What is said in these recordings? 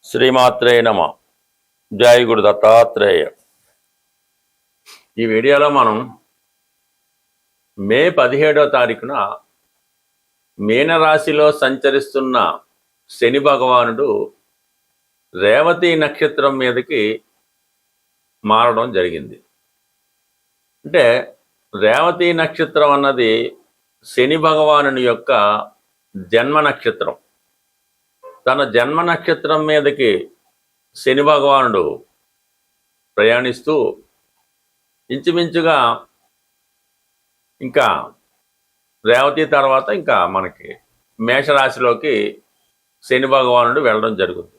శ్రీమాత్రే నమ. జై గురు దత్తాత్రేయ. ఈ వీడియోలో మనం మే 17వ తారీఖున మీనరాశిలో సంచరిస్తున్న శని భగవానుడు రేవతి నక్షత్రం మీదకి మారడం జరిగింది. అంటే రేవతి నక్షత్రం అన్నది శని భగవానుని యొక్క జన్మ నక్షత్రం. తన జన్మ నక్షత్రం మీదకి శని భగవానుడు ప్రయాణిస్తూ ఇంచుమించుగా ఇంకా రేవతి తర్వాత ఇంకా మనకి మేషరాశిలోకి శని భగవానుడు వెళ్ళడం జరుగుతుంది.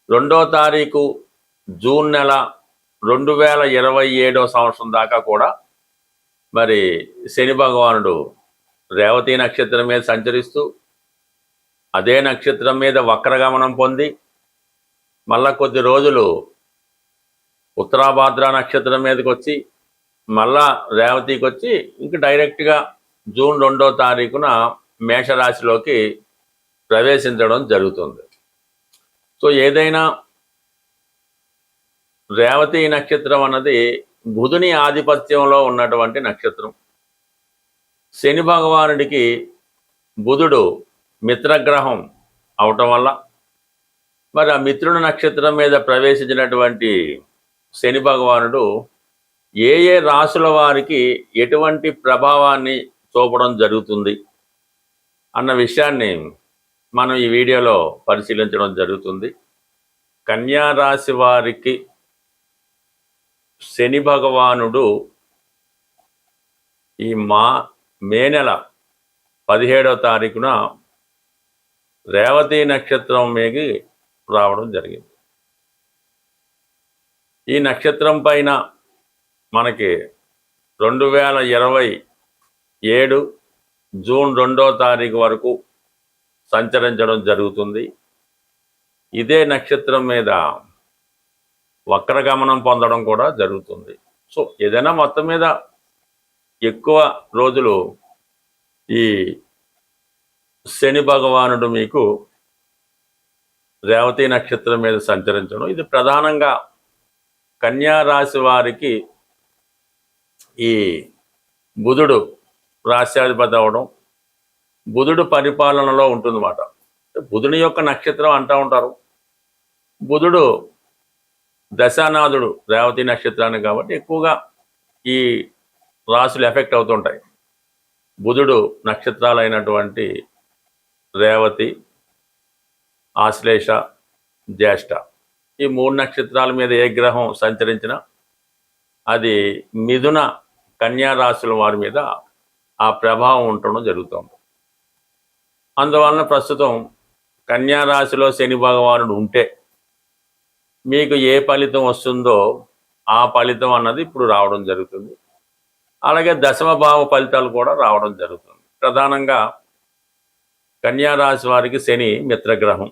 2వ తారీఖు జూన్ నెల 2027వ సంవత్సరం దాకా కూడా మరి శని భగవానుడు రేవతి నక్షత్రం మీద సంచరిస్తూ అదే నక్షత్రం మీద వక్రగమనం పొంది మళ్ళా కొద్ది రోజులు ఉత్తరాభాద్ర నక్షత్రం మీదకి వచ్చి మళ్ళా రేవతికి వచ్చి ఇంక డైరెక్ట్గా జూన్ 2వ తారీఖున మేషరాశిలోకి ప్రవేశించడం జరుగుతుంది. సో ఏదైనా రేవతి నక్షత్రం అన్నది బుధుని ఆధిపత్యంలో ఉన్నటువంటి నక్షత్రం. శని భగవానుడికి బుధుడు మిత్రగ్రహం అవటం వల్ల మరి ఆ మిత్రుడి నక్షత్రం మీద ప్రవేశించినటువంటి శని భగవానుడు ఏ ఏ రాశుల వారికి ఎటువంటి ప్రభావాన్ని చూపడం జరుగుతుంది అన్న విషయాన్ని మనం ఈ వీడియోలో పరిశీలించడం జరుగుతుంది. కన్యా రాశి వారికి శని భగవానుడు ఈ మే నెల 17వ తారీఖున రేవతి నక్షత్రం మీదకి రావడం జరిగింది. ఈ నక్షత్రం పైన మనకి 2027 జూన్ 2వ తారీఖు వరకు సంచరించడం జరుగుతుంది. ఇదే నక్షత్రం మీద వక్రగమనం పొందడం కూడా జరుగుతుంది. సో ఏదైనా మొత్తం మీద ఎక్కువ రోజులు ఈ శని భగవానుడు మీకు రేవతి నక్షత్రం మీద సంచరించడం, ఇది ప్రధానంగా కన్యా రాశి వారికి ఈ బుధుడు రాశ్యాధిపతి అవడం, బుధుడు పరిపాలనలో ఉంటుందన్నమాట. బుధుని యొక్క నక్షత్రం అంటూ ఉంటారు. బుధుడు దశానాథుడు రేవతి నక్షత్రాన్ని కాబట్టి ఎక్కువగా ఈ రాశులు ఎఫెక్ట్ అవుతుంటాయి. బుధుడు నక్షత్రాలైనటువంటి రేవతి, ఆశ్లేష, జ్యేష్ఠ ఈ 3 నక్షత్రాల మీద ఏ గ్రహం సంచరించినా అది మిథున కన్యా రాశుల వారి మీద ఆ ప్రభావం ఉండడం జరుగుతుంది. అందువలన ప్రస్తుతం కన్యా రాశిలో శని భగవానుడు ఉంటే మీకు ఏ ఫలితం వస్తుందో ఆ ఫలితం అన్నది ఇప్పుడు రావడం జరుగుతుంది. అలాగే దశమ భావ ఫలితాలు కూడా రావడం జరుగుతుంది. ప్రధానంగా కన్యా రాశి వారికి శని మిత్రగ్రహం,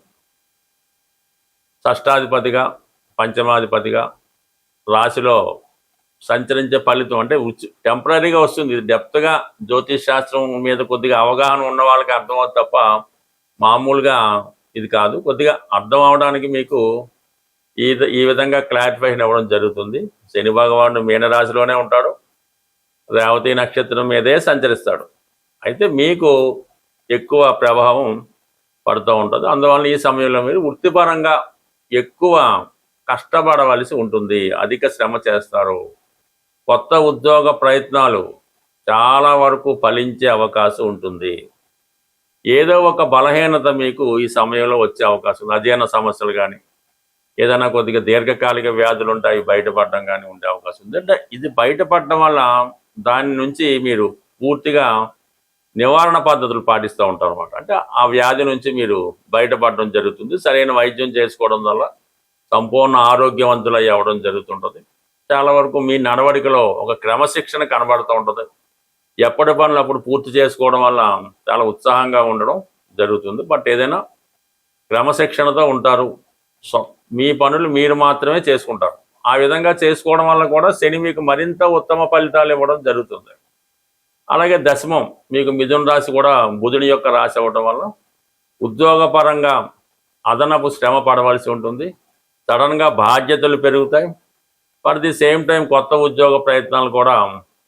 షష్టాధిపతిగా పంచమాధిపతిగా రాశిలో సంచరించే ఫలితం అంటే టెంపరీగా వస్తుంది. ఇది డెప్త్గా జ్యోతిష్ శాస్త్రం మీద కొద్దిగా అవగాహన ఉన్న వాళ్ళకి అర్థమవుతుంది తప్ప మామూలుగా ఇది కాదు. కొద్దిగా అర్థం అవడానికి మీకు ఈ విధంగా క్లారిఫికేషన్ ఇవ్వడం జరుగుతుంది. శని భగవానుడు మీనరాశిలోనే ఉంటాడు, రేవతి నక్షత్రం మీదే సంచరిస్తాడు. అయితే మీకు ఎక్కువ ప్రభావం పడుతూ ఉంటుంది. అందువల్ల ఈ సమయంలో మీరు వృత్తిపరంగా ఎక్కువ కష్టపడవలసి ఉంటుంది, అధిక శ్రమ చేస్తారు. కొత్త ఉద్యోగ ప్రయత్నాలు చాలా వరకు ఫలించే అవకాశం ఉంటుంది. ఏదో ఒక బలహీనత మీకు ఈ సమయంలో వచ్చే అవకాశం ఉంది. అజీర్ణ సమస్యలు కానీ ఏదైనా కొద్దిగా దీర్ఘకాలిక వ్యాధులు ఉంటాయి, బయటపడడం కానీ ఉండే అవకాశం ఉంది. అంటే ఇది బయటపడడం వల్ల దాని నుంచి మీరు పూర్తిగా నివారణ పద్ధతులు పాటిస్తూ ఉంటారు అన్నమాట. అంటే ఆ వ్యాధి నుంచి మీరు బయటపడడం జరుగుతుంది. సరైన వైద్యం చేసుకోవడం వల్ల సంపూర్ణ ఆరోగ్యవంతులు అవ్వడం జరుగుతుంటుంది. చాలా వరకు మీ నడవడికలో ఒక క్రమశిక్షణ కనబడుతూ ఉంటుంది. ఎప్పటి పనులు అప్పుడు పూర్తి చేసుకోవడం వల్ల చాలా ఉత్సాహంగా ఉండడం జరుగుతుంది. బట్ ఏదైనా క్రమశిక్షణతో ఉంటారు. సో మీ పనులు మీరు మాత్రమే చేసుకుంటారు. ఆ విధంగా చేసుకోవడం వల్ల కూడా శని మీకు మరింత ఉత్తమ ఫలితాలు ఇవ్వడం జరుగుతుంది. అలాగే దశమం మీకు మిథున రాశి కూడా బుధుని యొక్క రాశి అవ్వడం వల్ల ఉద్యోగపరంగా అదనపు శ్రమ పడవలసి ఉంటుంది. సడన్గా బాధ్యతలు పెరుగుతాయి. ఫర్ ది సేమ్ టైం కొత్త ఉద్యోగ ప్రయత్నాలు కూడా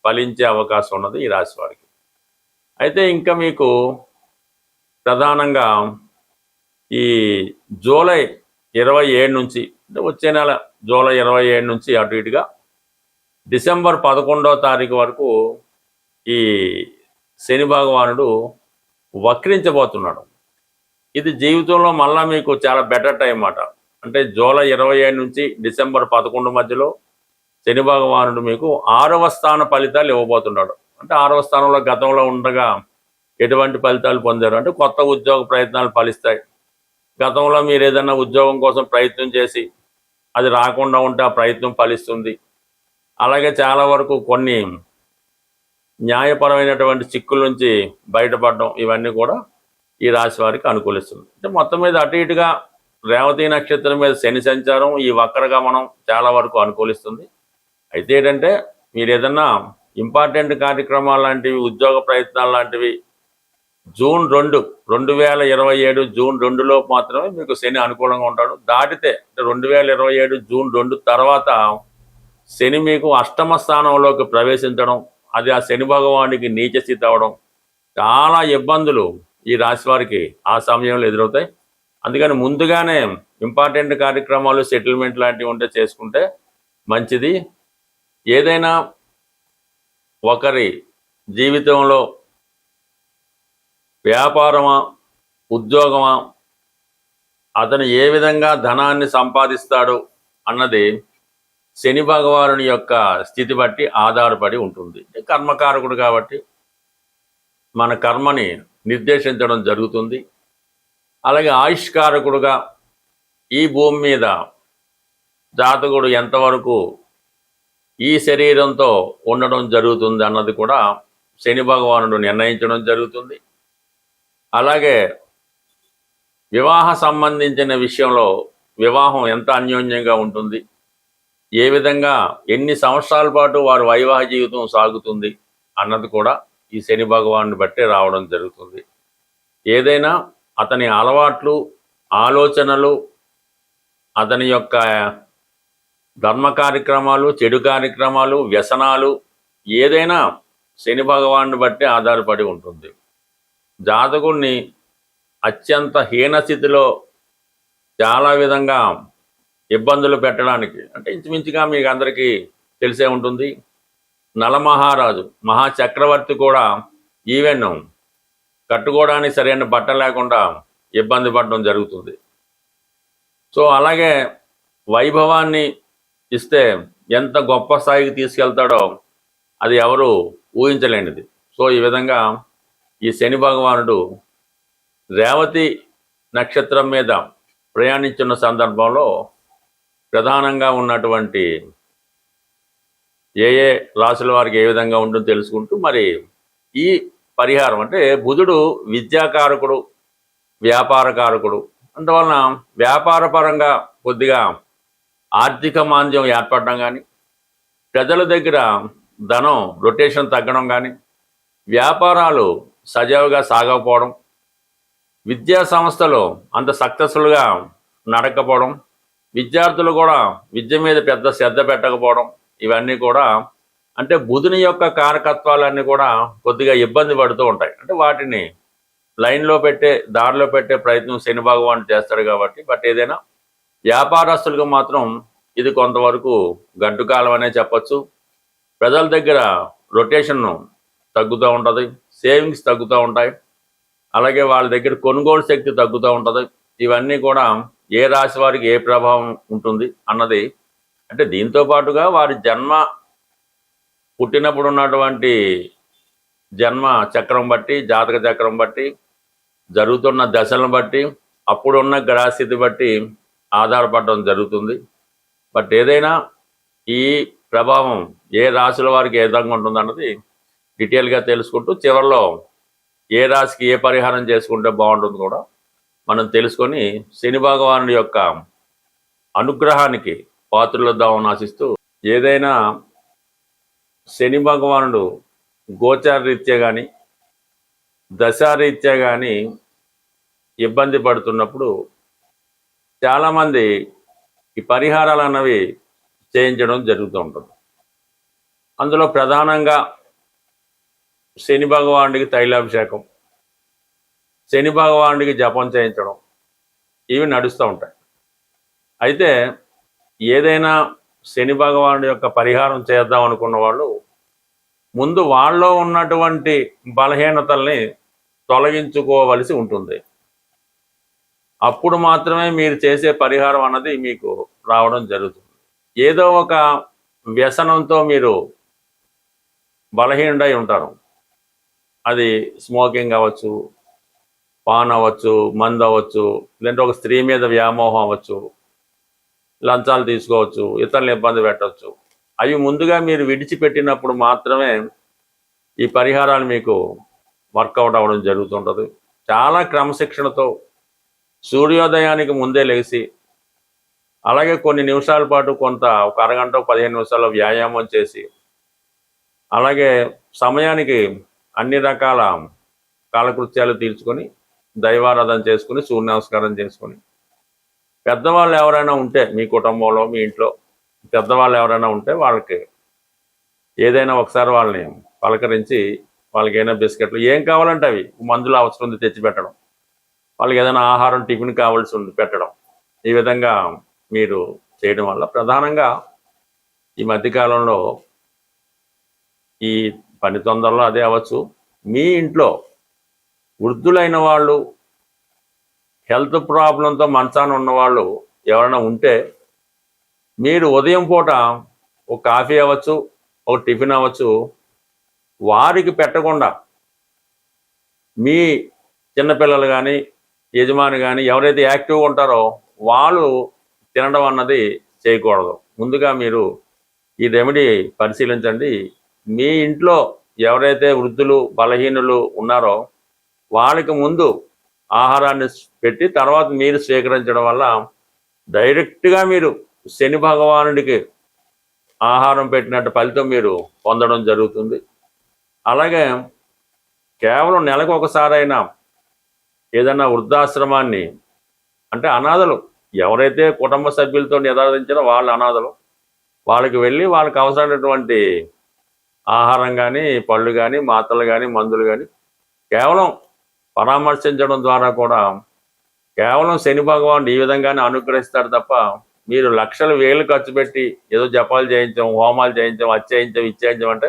ఫలించే అవకాశం ఉన్నది ఈ రాశి వారికి. అయితే ఇంకా మీకు ప్రధానంగా ఈ జూలై 27 నుంచి, అంటే వచ్చే నెల జూలై 27 నుంచి అటు ఇటుగా డిసెంబర్ 11వ తారీఖు వరకు ఈ శని భగవానుడు వక్రించబోతున్నాడు. ఇది జీవితంలో మళ్ళా మీకు చాలా బెటర్ టైం అన్నమాట. అంటే జూలై 27 నుంచి డిసెంబర్ 11 మధ్యలో శని భగవానుడు మీకు 6వ స్థాన ఫలితాలు ఇవ్వబోతున్నాడు. అంటే 6వ స్థానంలో గతంలో ఉండగా ఎటువంటి ఫలితాలు పొందారు అంటే కొత్త ఉద్యోగ ప్రయత్నాలు ఫలిస్తాయి. గతంలో మీరు ఏదైనా ఉద్యోగం కోసం ప్రయత్నం చేసి అది రాకుండా ఉంటే ఆ ప్రయత్నం ఫలిస్తుంది. అలాగే చాలా వరకు కొన్ని న్యాయపరమైనటువంటి చిక్కుల నుంచి బయటపడడం, ఇవన్నీ కూడా ఈ రాశి వారికి అనుకూలిస్తుంది. అంటే మొత్తం మీద అటు ఇటుగా రేవతి నక్షత్రం మీద శని సంచారం, ఈ వక్రగమనం చాలా వరకు అనుకూలిస్తుంది. అయితే ఏంటంటే మీరు ఏదన్నా ఇంపార్టెంట్ కార్యక్రమాలు లాంటివి, ఉద్యోగ ప్రయత్నాలు లాంటివి జూన్ 2, 2027 జూన్ 2లోపు మాత్రమే మీకు శని అనుకూలంగా ఉంటాడు. దాటితే అంటే 2027 జూన్ 2 తర్వాత శని మీకు అష్టమ స్థానంలోకి ప్రవేశించడం, అది ఆ శని భగవానికి నీచ స్థితి అవ్వడం, చాలా ఇబ్బందులు ఈ రాశి వారికి ఆ సమయంలో ఎదురవుతాయి. అందుకని ముందుగానే ఇంపార్టెంట్ కార్యక్రమాలు, సెటిల్మెంట్ లాంటివి ఉంటే చేసుకుంటే మంచిది. ఏదైనా ఒకరి జీవితంలో వ్యాపారమా, ఉద్యోగమా, అతను ఏ విధంగా ధనాన్ని సంపాదిస్తాడు అన్నది శని భగవానుని యొక్క స్థితి బట్టి ఆధారపడి ఉంటుంది. కర్మకారకుడు కాబట్టి మన కర్మని నిర్దేశించడం జరుగుతుంది. అలాగే ఆయుష్కారకుడుగా ఈ భూమి మీద జాతకుడు ఎంతవరకు ఈ శరీరంతో ఉండడం జరుగుతుంది అన్నది కూడా శని భగవానుడు నిర్ణయించడం జరుగుతుంది. అలాగే వివాహ సంబంధించిన విషయంలో వివాహం ఎంత అన్యోన్యంగా ఉంటుంది, ఏ విధంగా ఎన్ని సంవత్సరాల పాటు వారి వైవాహిక జీవితం సాగుతుంది అన్నది కూడా ఈ శని భగవాన్ని బట్టే రావడం జరుగుతుంది. ఏదైనా అతని అలవాట్లు, ఆలోచనలు, అతని యొక్క ధర్మ కార్యక్రమాలు, చెడు కార్యక్రమాలు, వ్యసనాలు, ఏదైనా శని భగవాన్ని బట్టి ఆధారపడి ఉంటుంది. జాతకుడిని అత్యంత హీనస్థితిలో చాలా విధంగా ఇబ్బందులు పెట్టడానికి, అంటే ఇంచుమించుగా మీకు అందరికీ తెలిసే ఉంటుంది, నలమహారాజు మహాచక్రవర్తి కూడా ఈవెన్ కట్టుకోవడానికి సరైన బట్ట లేకుండా ఇబ్బంది పడడం జరుగుతుంది. సో అలాగే వైభవాన్ని ఇస్తే ఎంత గొప్ప స్థాయికి తీసుకెళ్తాడో అది ఎవరు ఊహించలేనిది. సో ఈ విధంగా ఈ శని భగవానుడు రేవతి నక్షత్రం మీద ప్రయాణించున్న సందర్భంలో ప్రధానంగా ఉన్నటువంటి ఏ ఏ రాశుల వారికి ఏ విధంగా ఉంటుందో తెలుసుకుంటూ మరి ఈ పరిహారం, అంటే బుధుడు విద్యాకారకుడు, వ్యాపారకారకుడు, అందువలన వ్యాపార పరంగా కొద్దిగా ఆర్థిక మాంద్యం ఏర్పడడం కానీ, ప్రజల దగ్గర ధనం రొటేషన్ తగ్గడం కానీ, వ్యాపారాలు సజావుగా సాగకపోవడం, విద్యా సంస్థలు అంత సక్సెస్ఫుల్గా నడకపోవడం, విద్యార్థులు కూడా విద్య మీద పెద్ద శ్రద్ధ పెట్టకపోవడం, ఇవన్నీ కూడా అంటే బుధుని యొక్క కారకత్వాలన్నీ కూడా కొద్దిగా ఇబ్బంది పడుతూ ఉంటాయి. అంటే వాటిని లైన్లో పెట్టే, దారిలో పెట్టే ప్రయత్నం శని భగవాన్ చేస్తాడు కాబట్టి. బట్ ఏదైనా వ్యాపారస్తులకు మాత్రం ఇది కొంతవరకు గడ్డు కాలం అనే చెప్పచ్చు. ప్రజల దగ్గర రొటేషన్ తగ్గుతూ ఉంటుంది, సేవింగ్స్ తగ్గుతూ ఉంటాయి, అలాగే వాళ్ళ దగ్గర కొనుగోలు శక్తి తగ్గుతూ ఉంటుంది. ఇవన్నీ కూడా ఏ రాశి వారికి ఏ ప్రభావం ఉంటుంది అన్నది, అంటే దీంతో పాటుగా వారి జన్మ పుట్టినప్పుడు ఉన్నటువంటి జన్మ చక్రం బట్టి, జాతక చక్రం బట్టి, జరుగుతున్న దశలను బట్టి, అప్పుడున్న గ్రహస్థితి బట్టి ఆధారపడడం జరుగుతుంది. బట్ ఏదైనా ఈ ప్రభావం ఏ రాశుల వారికి ఏ విధంగా ఉంటుందన్నది డీటెయిల్గా తెలుసుకుంటూ చివరిలో ఏ రాశికి ఏ పరిహారం చేసుకుంటే బాగుంటుంది కూడా మనం తెలుసుకొని శని భగవానుడి యొక్క అనుగ్రహానికి పాత్రులద్దామని ఆశిస్తూ, ఏదైనా శని భగవానుడు గోచారరీత్యా కానీ దశారీత్యా కానీ ఇబ్బంది పడుతున్నప్పుడు చాలామంది ఈ పరిహారాలు అన్నవి చేయించడం జరుగుతూ ఉంటుంది. అందులో ప్రధానంగా శని భగవానుడికి తైలాభిషేకం, శని భగవానుడికి జపం చేయించడం, ఇవి నడుస్తూ ఉంటాయి. అయితే ఏదైనా శని భగవానుడి యొక్క పరిహారం చేద్దాం అనుకున్న వాళ్ళు ముందు వాళ్ళలో ఉన్నటువంటి బలహీనతల్ని తొలగించుకోవలసి ఉంటుంది. అప్పుడు మాత్రమే మీరు చేసే పరిహారం అన్నది మీకు రావడం జరుగుతుంది. ఏదో ఒక వ్యసనంతో మీరు బలహీనుడై ఉంటారు. అది స్మోకింగ్ అవ్వచ్చు, పాన్ అవ్వచ్చు, మందు అవ్వచ్చు, లేదంటే ఒక స్త్రీ మీద వ్యామోహం అవ్వచ్చు, లంచాలు తీసుకోవచ్చు, ఇతరులను ఇబ్బంది పెట్టవచ్చు. అవి ముందుగా మీరు విడిచిపెట్టినప్పుడు మాత్రమే ఈ పరిహారాలు మీకు వర్కౌట్ అవ్వడం జరుగుతుంటుంది. చాలా క్రమశిక్షణతో సూర్యోదయానికి ముందే లేచి, అలాగే కొన్ని నిమిషాల పాటు కొంత ఒక అరగంట 15 నిమిషాల వ్యాయామం చేసి, అలాగే సమయానికి అన్ని రకాల కాలకృత్యాలు తీర్చుకొని దైవారాధన చేసుకుని సూర్య నమస్కారం చేసుకొని, పెద్దవాళ్ళు ఎవరైనా ఉంటే మీ కుటుంబంలో మీ ఇంట్లో పెద్దవాళ్ళు ఎవరైనా ఉంటే వాళ్ళకి ఏదైనా ఒకసారి వాళ్ళని పలకరించి వాళ్ళకి ఏదైనా బిస్కెట్లు ఏం కావాలంటే అవి మందులు అవసరం ఉంది తెచ్చి పెట్టడం, వాళ్ళకి ఏదైనా ఆహారం టిఫిన్ కావాల్సి ఉంది పెట్టడం, ఈ విధంగా మీరు చేయడం వల్ల ప్రధానంగా ఈ మధ్యకాలంలో ఈ పని తొందరలో అదే అవ్వచ్చు, మీ ఇంట్లో వృద్ధులైన వాళ్ళు హెల్త్ ప్రాబ్లంతో మంచాన ఉన్నవాళ్ళు ఎవరైనా ఉంటే మీరు ఉదయం పూట ఒక కాఫీ అవ్వచ్చు, ఒక టిఫిన్ అవ్వచ్చు, వారికి పెట్టకుండా మీ చిన్నపిల్లలు కానీ యజమాని కానీ ఎవరైతే యాక్టివ్గా ఉంటారో వాళ్ళు తినడం అన్నది చేయకూడదు. ముందుగా మీరు ఈ రెమెడీ పరిశీలించండి. మీ ఇంట్లో ఎవరైతే వృద్ధులు బలహీనులు ఉన్నారో వాళ్ళకి ముందు ఆహారాన్ని పెట్టి తర్వాత మీరు స్వీకరించడం వల్ల డైరెక్ట్గా మీరు శని భగవానుడికి ఆహారం పెట్టినట్టు ఫలితం మీరు పొందడం జరుగుతుంది. అలాగే కేవలం నెలకు ఒకసారైనా ఏదైనా వృద్ధాశ్రమాన్ని, అంటే అనాథలు ఎవరైతే కుటుంబ సభ్యులతో నిరాధించారో వాళ్ళు అనాథలు, వాళ్ళకి వెళ్ళి వాళ్ళకి అవసరమైనటువంటి ఆహారం కానీ పళ్ళు కానీ మాత్రలు కానీ మందులు కానీ కేవలం పరామర్శించడం ద్వారా కూడా కేవలం శని భగవానుడు ఈ విధంగానే అనుగ్రహిస్తాడు తప్ప మీరు లక్షలు వేలు ఖర్చు పెట్టి ఏదో జపాలు చేయించాం, హోమాలు చేయించాం, అది చేయించాం, ఇది చేయించాం అంటే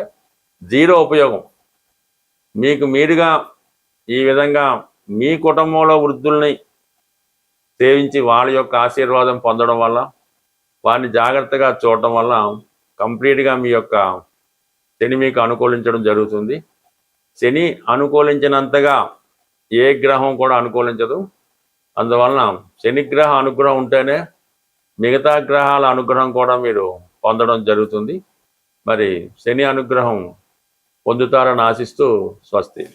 జీరో ఉపయోగం. మీకు మీరుగా ఈ విధంగా మీ కుటుంబంలో వృద్ధుల్ని సేవించి వాళ్ళ యొక్క ఆశీర్వాదం పొందడం వల్ల, వారిని జాగ్రత్తగా చూడటం వల్ల కంప్లీట్గా మీ యొక్క శని మీకు అనుకూలించడం జరుగుతుంది. శని అనుకూలించినంతగా ఏ గ్రహం కూడా అనుకూలించదు. అందువలన శనిగ్రహ అనుగ్రహం ఉంటేనే మిగతా గ్రహాల అనుగ్రహం కూడా మీరు పొందడం జరుగుతుంది. మరి శని అనుగ్రహం పొందుతారని ఆశిస్తూ స్వస్తి.